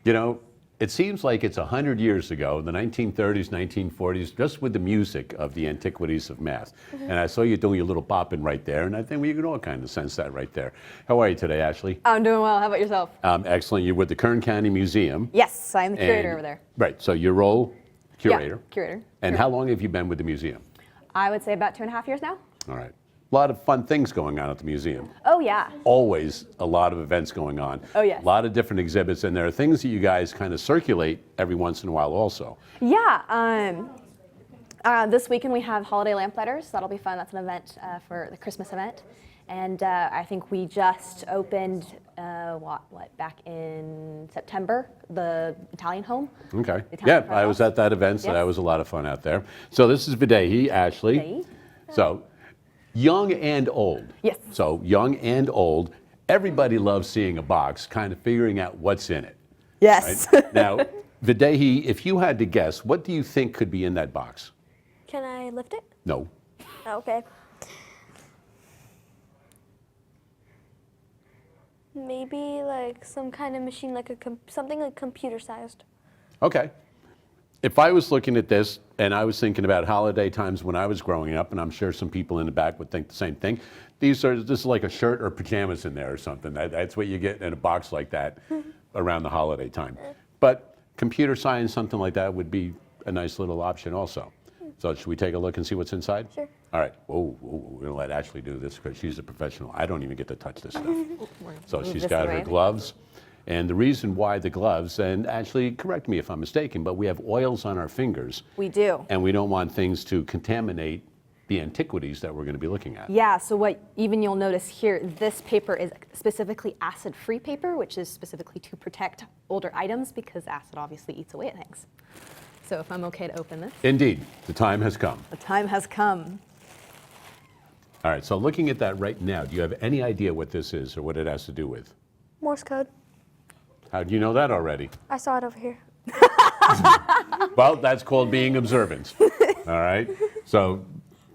You know, it seems like it's 100 years ago, the 1930s, 1940s, just with the music of the antiquities of math. And I saw you doing your little bopping right there, and I think we can all kind of sense that right there. How are you today, Ashley? I'm doing well. How about yourself? Excellent. You're with the Kern County Museum. Yes, I'm the curator over there. Right, so your role, curator. Yeah, curator. And how long have you been with the museum? I would say about 2.5 years now. All right. A lot of fun things going on at the museum. Oh, yeah. Always a lot of events going on. Oh, yes. A lot of different exhibits, and there are things that you guys kind of circulate every once in a while also. Yeah. This weekend we have holiday lamplighter's. That'll be fun. That's an event for the Christmas event. And I think we just opened, back in September, the Italian home. Okay. Italian Yeah, I was at that event, so Yes. that was a lot of fun out there. So this is Videhi, Ashley. Videhi. So young and old. Yes. So young and old. Everybody loves seeing a box, kind of figuring out what's in it. Yes. Right? Now, Videhi, if you had to guess, what do you think could be in that box? Can I lift it? No. Okay. Maybe like some kind of machine, like something like computer-sized. Okay. If I was looking at this and I was thinking about holiday times when I was growing up, and I'm sure some people in the back would think the same thing, this is like a shirt or pajamas in there or something. That's what you get in a box like that around the holiday time. But computer science, something like that would be a nice little option also. So should we take a look and see what's inside? Sure. All right. Whoa, we're going to let Ashley do this because she's a professional. I don't even get to touch this stuff. So Move she's this got her away. gloves. And the reason why the gloves, and actually correct me if I'm mistaken, but we have oils on our fingers. We do. And we don't want things to contaminate the antiquities that we're going to be looking at. Yeah, so what even you'll notice here, this paper is specifically acid-free paper, which is specifically to protect older items because acid obviously eats away at things. So if I'm okay to open this. Indeed, the time has come. The time has come. All right, so looking at that right now, do you have any idea what this is or what it has to do with? Morse code. How do you know that already? I saw it over here. Well, that's called being observant. All right. So,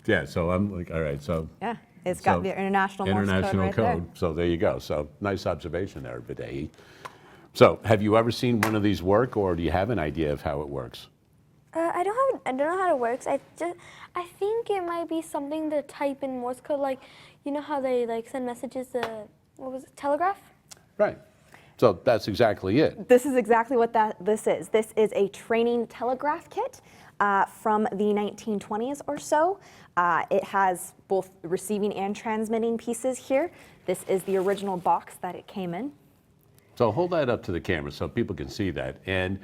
yeah. So I'm like, all right. So Yeah, it's got the international Morse international code right there. So there you go. So nice observation there, Videhi. So have you ever seen one of these work, or do you have an idea of how it works? I don't know how it works. I think it might be something to type in Morse code, like you know how they like send messages to what was it, telegraph? Right. So that's exactly it. This is exactly what this is. This is a training telegraph kit from the 1920s or so. It has both receiving and transmitting pieces here. This is the original box that it came in. So hold that up to the camera so people can see that. And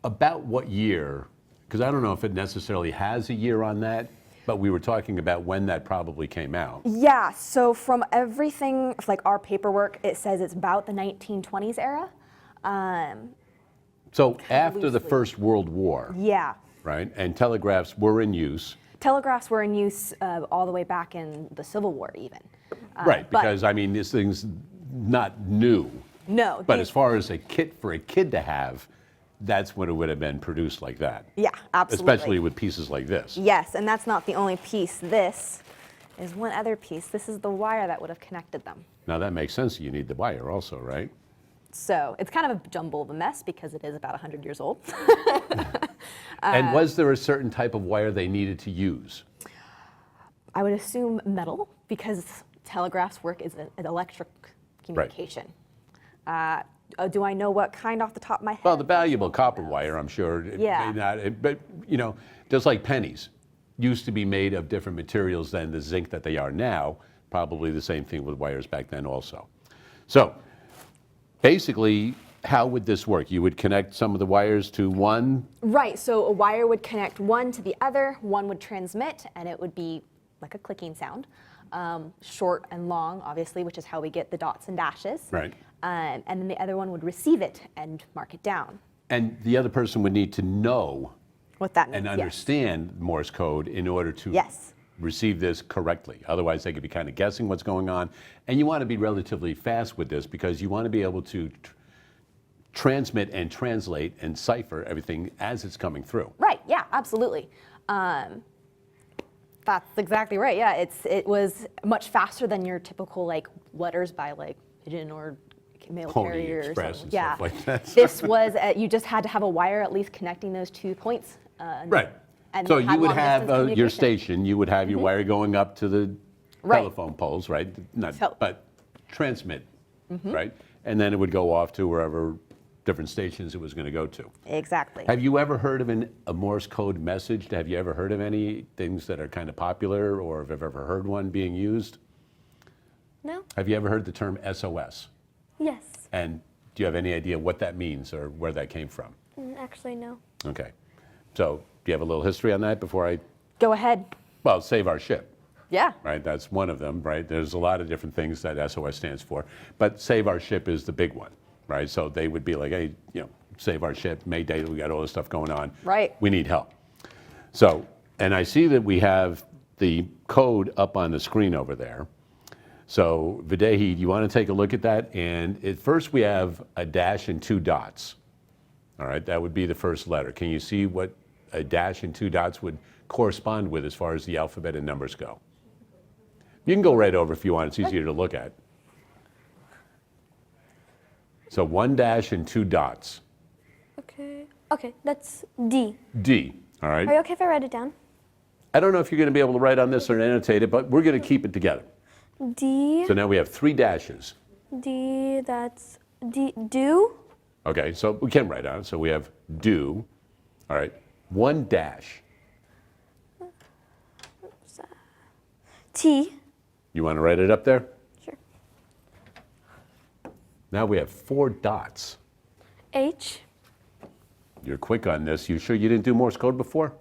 about what year, because I don't know if it necessarily has a year on that, but we were talking about when that probably came out. Yeah, so from everything, like our paperwork, it says it's about the 1920s era. So after the loosely. First World War, Yeah. right, and telegraphs were in use. Telegraphs were in use all the way back in the Civil War even. Right, but- because I mean, this thing's not new. No. But the- as far as a kit for a kid to have, that's when it would have been produced like that. Yeah, absolutely. Especially with pieces like this. Yes, and that's not the only piece. This is one other piece. This is the wire that would have connected them. Now that makes sense. You need the wire also, right? So it's kind of a jumble of a mess because it is about 100 years old. And was there a certain type of wire they needed to use? I would assume metal because telegraphs work as an electric communication. Do I know what kind off the top of my head? Well, the valuable copper wire, I'm sure. It Yeah. may not, but, you know, just like pennies used to be made of different materials than the zinc that they are now, probably the same thing with wires back then also. So basically, how would this work? You would connect some of the wires to one? Right, so a wire would connect one to the other, one would transmit, and it would be like a clicking sound. Short and long, obviously, which is how we get the dots and dashes. Right. And then the other one would receive it and mark it down. And the other person would need to know What that means, and yes. understand Morse code in order to Yes. receive this correctly. Otherwise, they could be kind of guessing what's going on. And you want to be relatively fast with this because you want to be able to transmit and translate and cipher everything as it's coming through. Right, yeah, absolutely. That's exactly right, yeah. It was much faster than your typical like letters by like pigeon or like mail Pony carrier or Express something. and stuff like that. This was, you just had to have a wire at least connecting those 2 points. Right. And So had you would long have distance your communication. station, you would have your wire going up to the Right. telephone poles, right? Not, So- but transmit, right? And then it would go off to wherever different stations it was going to go to. Exactly. Have you ever heard of a Morse code message? Have you ever heard of any things that are kind of popular, or have you ever heard one being used? No? Have you ever heard the term SOS? Yes. And do you have any idea what that means or where that came from? Actually, no. Okay. So do you have a little history on that before I, Go ahead. well, save our ship, Yeah. right? That's one of them, right? There's a lot of different things that SOS stands for, but save our ship is the big one, right? So they would be like, hey, save our ship, Mayday, we got all this stuff going on. Right. We need help. So, and I see that we have the code up on the screen over there. So Videhi, you want to take a look at that? And at first we have a dash and 2 dots. All right, that would be the first letter. Can you see what a dash and 2 dots would correspond with as far as the alphabet and numbers go? You can go right over if you want, it's easier to look at. So 1 dash and 2 dots. Okay. Okay, that's D. D, all Are you right? okay if I write it down? I don't know if you're going to be able to write on this or annotate it, but we're going to keep it together. D. So now we have 3 dashes. D, that's D. Do. Okay, so we can write on it. So we have do, all right, 1 dash. T. You want to write it up there? Sure. Now we have 4 dots. H. You're quick on this. You sure you didn't do Morse code before?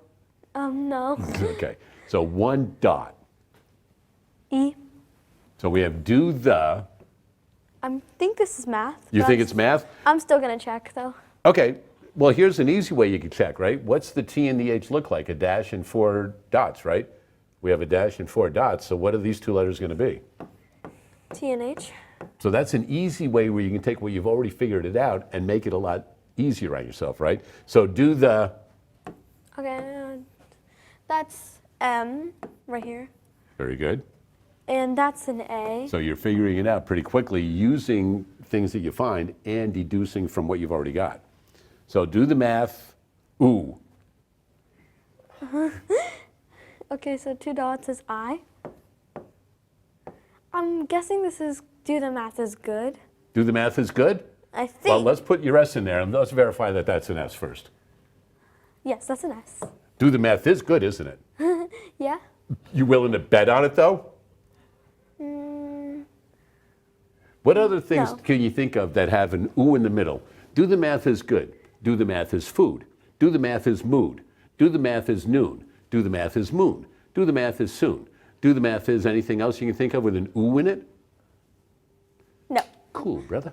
No. Okay, so 1 dot. E. So we have do the. I think this is math. You but think it's math? I'm still gonna check though. Okay, well, here's an easy way you can check, right? What's the T and the H look like? A dash and 4 dots, right? We have a dash and 4 dots, so what are these 2 letters going to be? T and H. So that's an easy way where you can take what you've already figured it out and make it a lot easier on yourself, right? So do the, Okay. That's M right here, very good. and that's an A. So you're figuring it out pretty quickly using things that you find and deducing from what you've already got. So do the math, ooh. Okay, so 2 dots is I. I'm guessing this is do the math is good. Do the math is good? I think. Well, let's put your S in there and let's verify that that's an S first. Yes, that's an S. Do the math is good, isn't it? Yeah. You willing to bet on it though? What other things No. can you think of that have an ooh in the middle? Do the math is good. Do the math is food. Do the math is mood. Do the math is noon. Do the math is moon. Do the math is soon. Do the math is anything else you can think of with an ooh in it? No. Cool, brother.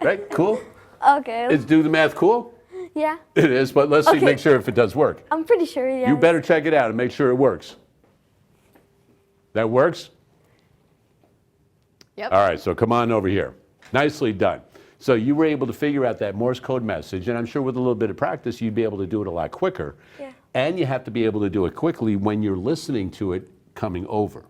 Right? Cool? Okay. Is do the math cool? Yeah. It is, but let's see, Okay. make sure if it does work. I'm pretty sure. Yeah. You better check it out and make sure it works. That works? Yep. All right, so come on over here. Nicely done. So you were able to figure out that Morse code message, and I'm sure with a little bit of practice, you'd be able to do it a lot quicker. Yeah. And you have to be able to do it quickly when you're listening to it coming over.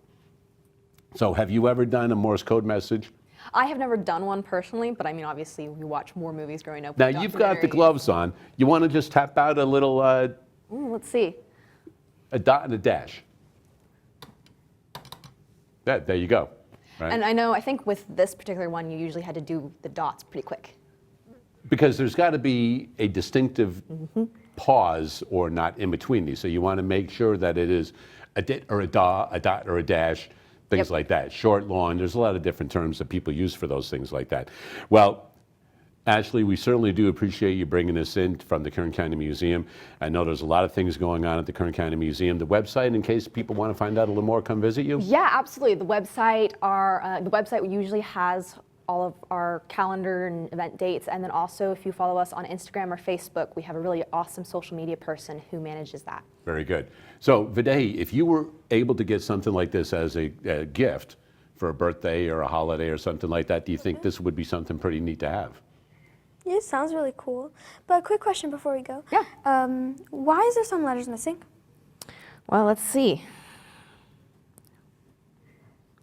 So have you ever done a Morse code message? I have never done one personally, but I mean, obviously, we watch more movies growing up. Now with you've got the documentaries. gloves on. You want to just tap out a little Ooh, let's see. a dot and a dash. There you go. Right? And I think with this particular one, you usually had to do the dots pretty quick. Because there's got to be a distinctive pause or not in between these. So you want to make sure that it is a dit or a da, a dot or a dash, things Yep. like that. Short, long, there's a lot of different terms that people use for those things like that. Well, Ashley, we certainly do appreciate you bringing this in from the Kern County Museum. I know there's a lot of things going on at the Kern County Museum. The website, in case people want to find out a little more, come visit you? Yeah, absolutely. The website usually has all of our calendar and event dates, and then also if you follow us on Instagram or Facebook, we have a really awesome social media person who manages that. Very good. So, Videhi, if you were able to get something like this as a gift for a birthday or a holiday or something like that, do you think this would be something pretty neat to have? Yeah, it sounds really cool. But a quick question before we go. Yeah. Why is there some letters missing? Well, let's see.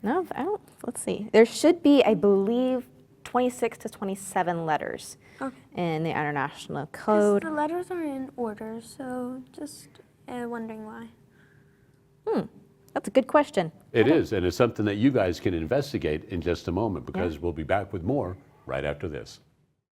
No, I don't. Let's see. There should be, I believe, 26 to 27 letters Okay. in the International 'Cause Code. the letters are in order, so just wondering why. That's a good question. It is, and it's something that you guys can investigate in just a moment because we'll be back with more right after this.